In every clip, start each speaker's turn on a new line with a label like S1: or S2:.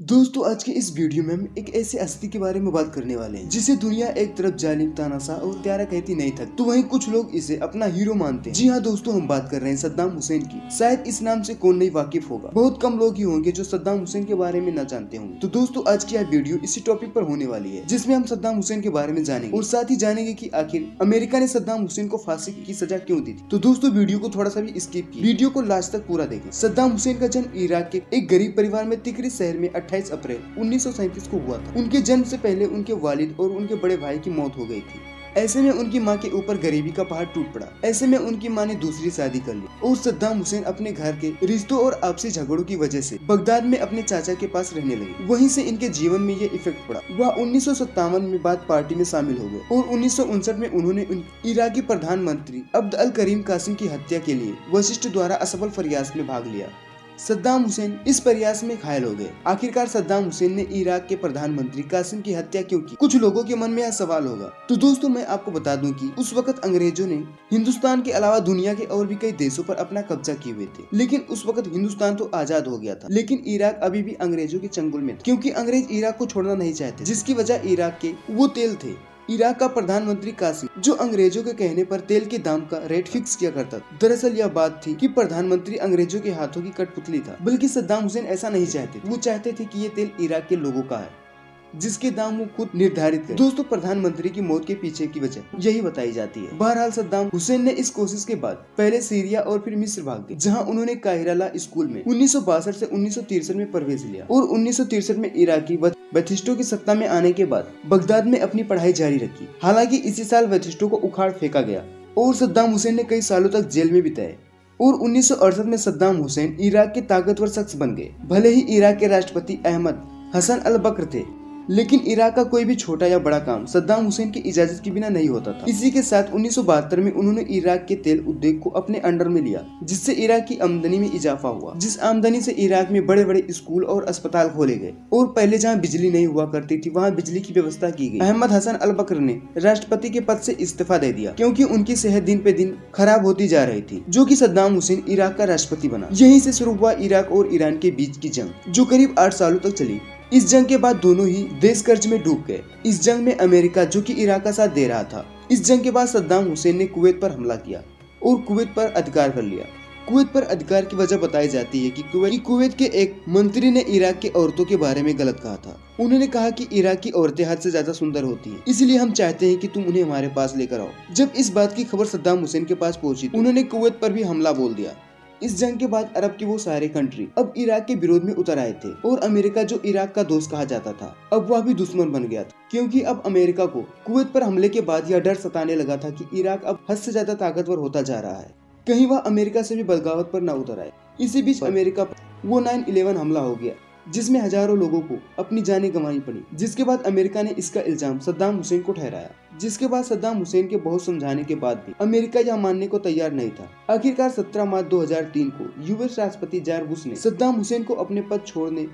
S1: दोस्तों आज के इस वीडियो में हम एक ऐसे हस्ती के बारे में बात करने वाले हैं जिसे दुनिया एक तरफ जालिम तानाशाह और प्यारा कहती नहीं थक, तो वहीं कुछ लोग इसे अपना हीरो मानते हैं। जी हाँ दोस्तों, हम बात कर रहे हैं सद्दाम हुसैन की। शायद इस नाम से कौन नहीं वाकिफ होगा, बहुत कम लोग ही होंगे जो सद्दाम हुसैन के बारे में न जानते होंगे। तो दोस्तों आज की यह वीडियो इसी टॉपिक पर होने वाली है, जिसमें हम सद्दाम हुसैन के बारे में जानेंगे और साथ ही जानेंगे कि आखिर अमेरिका ने सद्दाम हुसैन को फांसी की सजा क्यों दी थी। तो दोस्तों वीडियो को थोड़ा सा भी स्किप कीजिए, वीडियो को लास्ट तक पूरा देखें। सद्दाम हुसैन का जन्म इराक के एक गरीब परिवार में तिकरित शहर में 28 अप्रैल 1937 को हुआ था। उनके जन्म से पहले उनके वालिद और उनके बड़े भाई की मौत हो गई थी। ऐसे में उनकी मां के ऊपर गरीबी का पहाड़ टूट पड़ा। ऐसे में उनकी मां ने दूसरी शादी कर ली और सद्दाम हुसैन अपने घर के रिश्तों और आपसी झगड़ों की वजह से बगदाद में अपने चाचा के पास रहने लगे। वहीं से इनके जीवन में ये इफेक्ट पड़ा। वह 1957 में बाथ पार्टी में शामिल हो गए और 1959 में उन्होंने इराकी प्रधानमंत्री अब्द अल करीम कासिम की हत्या के लिए वशिष्ठ द्वारा असफल प्रयास में भाग लिया। सद्दाम हुसैन इस प्रयास में घायल हो गए। आखिरकार सद्दाम हुसैन ने इराक के प्रधानमंत्री कासिम की हत्या क्यों की? कुछ लोगों के मन में यह सवाल होगा। तो दोस्तों मैं आपको बता दूं कि उस वक्त अंग्रेजों ने हिंदुस्तान के अलावा दुनिया के और भी कई देशों पर अपना कब्जा किए हुए थे, लेकिन उस वक्त हिंदुस्तान तो आजाद हो गया था, लेकिन इराक अभी भी अंग्रेजों के चंगुल में था, क्योंकि अंग्रेज इराक को छोड़ना नहीं चाहते, जिसकी वजह इराक के वो तेल थे। इराक का प्रधानमंत्री कासिम जो अंग्रेजों के कहने पर तेल के दाम का रेट फिक्स किया करता था। दरअसल यह बात थी कि प्रधानमंत्री अंग्रेजों के हाथों की कठपुतली था, बल्कि सद्दाम हुसैन ऐसा नहीं चाहते। वो चाहते थे कि ये तेल इराक के लोगों का है, जिसके दाम वो खुद निर्धारित करें। दोस्तों प्रधानमंत्री की मौत के पीछे की वजह यही बताई जाती है। बहरहाल सद्दाम हुसैन ने इस कोशिश के बाद पहले सीरिया और फिर मिस्र भाग गए, जहां उन्होंने काहिरा स्कूल में 1962 से 1963 में प्रवेश लिया और 1963 में इराकी बैथिस्टो की सत्ता में आने के बाद बगदाद में अपनी पढ़ाई जारी रखी। हालांकि इसी साल बैथिस्टो को उखाड़ फेंका गया और सद्दाम हुसैन ने कई सालों तक जेल में बिताए और 1968 में सद्दाम हुसैन इराक के ताकतवर शख्स बन गए। भले ही इराक के राष्ट्रपति अहमद हसन अल बकर थे, लेकिन इराक का कोई भी छोटा या बड़ा काम सद्दाम हुसैन की इजाजत के बिना नहीं होता था। इसी के साथ 1972 में उन्होंने इराक के तेल उद्योग को अपने अंडर में लिया, जिससे इराक की आमदनी में इजाफा हुआ, जिस आमदनी से इराक में बड़े बड़े स्कूल और अस्पताल खोले गए और पहले जहां बिजली नहीं हुआ करती थी वहां बिजली की व्यवस्था की गई। अहमद हसन अल बकर ने राष्ट्रपति के पद से इस्तीफा दे दिया, क्योंकि उनकी सेहत दिन पे दिन खराब होती जा रही थी, जो कि सद्दाम हुसैन इराक का राष्ट्रपति बना। यहीं से शुरू हुआ इराक और ईरान के बीच की जंग, जो करीब 8 सालों तक चली। इस जंग के बाद दोनों ही देश कर्ज में डूब गए। इस जंग में अमेरिका, जो कि इराक का साथ दे रहा था। इस जंग के बाद सद्दाम हुसैन ने कुवैत पर हमला किया और कुवैत पर अधिकार कर लिया। कुवैत पर अधिकार की वजह बताई जाती है कि कुवैत के एक मंत्री ने इराक के औरतों के बारे में गलत कहा था। उन्होंने कहा कि इराक की औरतें हद से ज्यादा सुंदर होती हैं, इसलिए हम चाहते हैं कि तुम उन्हें हमारे पास लेकर आओ। जब इस बात की खबर सद्दाम हुसैन के पास पहुंची, उन्होंने कुवैत पर भी हमला बोल दिया। इस जंग के बाद अरब के वो सारे कंट्री अब इराक के विरोध में उतर आए थे और अमेरिका, जो इराक का दोस्त कहा जाता था, अब वह भी दुश्मन बन गया था, क्योंकि अब अमेरिका को कुवैत पर हमले के बाद यह डर सताने लगा था कि इराक अब हद से ज्यादा ताकतवर होता जा रहा है, कहीं वह अमेरिका से भी बगावत पर न उतर आए। इसी बीच अमेरिका पर वो 9/11 हमला हो गया, जिसमें हजारों लोगों को अपनी जानें गंवानी पड़ी, जिसके बाद अमेरिका ने इसका इल्जाम सद्दाम हुसैन को ठहराया। जिसके बाद सद्दाम हुसैन के बहुत समझाने के बाद भी अमेरिका यह मानने को तैयार नहीं था। आखिरकार 17 मार्च 2003 को यूएस राष्ट्रपति जॉर्ज बुश ने सद्दाम हुसैन को अपने पद छोड़ने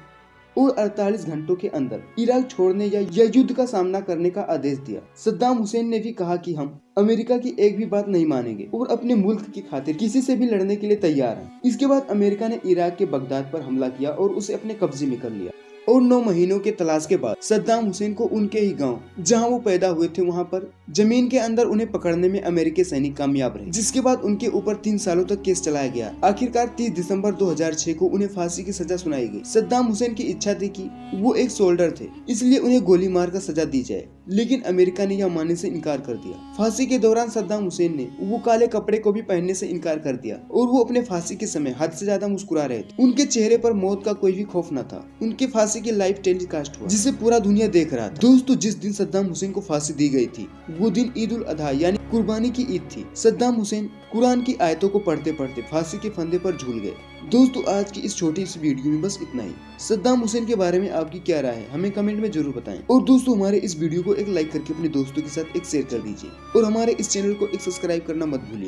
S1: और 48 घंटों के अंदर इराक छोड़ने या युद्ध का सामना करने का आदेश दिया। सद्दाम हुसैन ने भी कहा कि हम अमेरिका की एक भी बात नहीं मानेंगे और अपने मुल्क की खातिर किसी से भी लड़ने के लिए तैयार हैं। इसके बाद अमेरिका ने इराक के बगदाद पर हमला किया और उसे अपने कब्जे में कर लिया और 9 महीनों के तलाश के बाद सद्दाम हुसैन को उनके ही गांव, जहां वो पैदा हुए थे, वहां पर जमीन के अंदर उन्हें पकड़ने में अमेरिकी सैनिक कामयाब रहे, जिसके बाद उनके ऊपर 3 सालों तक केस चलाया गया। आखिरकार 30 दिसंबर 2006 को उन्हें फांसी की सजा सुनाई गई। सद्दाम हुसैन की इच्छा थी कि वो एक सोल्जर थे, इसलिए उन्हें गोली मारकर सजा दी जाए, लेकिन अमेरिका ने यह मानने से इनकार कर दिया। फांसी के दौरान सद्दाम हुसैन ने वो काले कपड़े को भी पहनने से इनकार कर दिया और वो अपने फांसी के समय हद से ज्यादा मुस्कुरा रहे थे। उनके चेहरे पर मौत का कोई भी खौफ न था। उनके फांसी की लाइव टेलीकास्ट हुआ, जिसे पूरा दुनिया देख रहा था। दोस्तों जिस दिन सद्दाम हुसैन को फांसी दी गई थी, वो दिन ईद उल अधा यानी कुर्बानी की ईद थी। सद्दाम हुसैन कुरान की आयतों को पढ़ते पढ़ते फांसी के फंदे पर झूल गए। दोस्तों आज की इस छोटी सी वीडियो में बस इतना ही। सद्दाम हुसैन के बारे में आपकी क्या राय है, हमें कमेंट में जरूर बताएं। और दोस्तों हमारे इस वीडियो को एक लाइक करके अपने दोस्तों के साथ एक शेयर कर दीजिए और हमारे इस चैनल को एक सब्सक्राइब करना मत भूलिए।